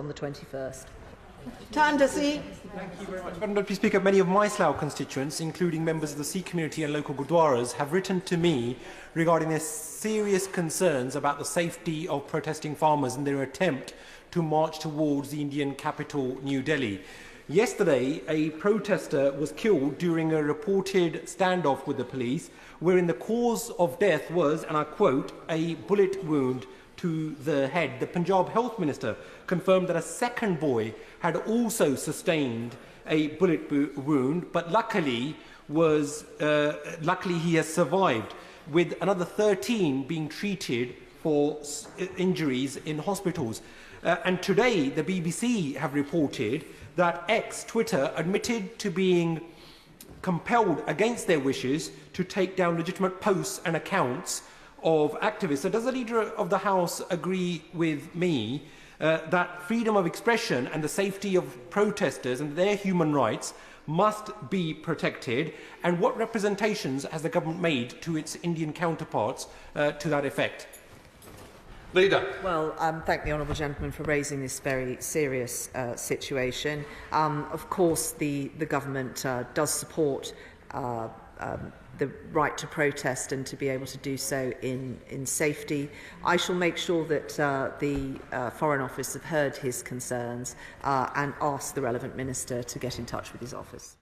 on the 21st. Dhesi. Thank you very much. Madam Deputy Speaker, many of my Slough constituents, including members of the Sikh community and local gurdwaras, have written to me regarding their serious concerns about the safety of protesting farmers in their attempt to march towards the Indian capital, New Delhi. Yesterday, a protester was killed during a reported standoff with the police, wherein the cause of death was, and I quote, a bullet wound to the head. The Punjab Health Minister confirmed that a second boy had also sustained a bullet wound, but luckily he has survived, with another 13 being treated for injuries in hospitals. And today, the BBC have reported that Twitter, admitted to being compelled against their wishes to take down legitimate posts and accounts of activists. So does the Leader of the House agree with me that freedom of expression and the safety of protesters and their human rights must be protected? And what representations has the government made to its Indian counterparts to that effect? Leader. Well, thank the honourable gentleman for raising this very serious situation. Of course, the government does support the right to protest and to be able to do so in safety. I shall make sure that the Foreign Office have heard his concerns and ask the relevant minister to get in touch with his office.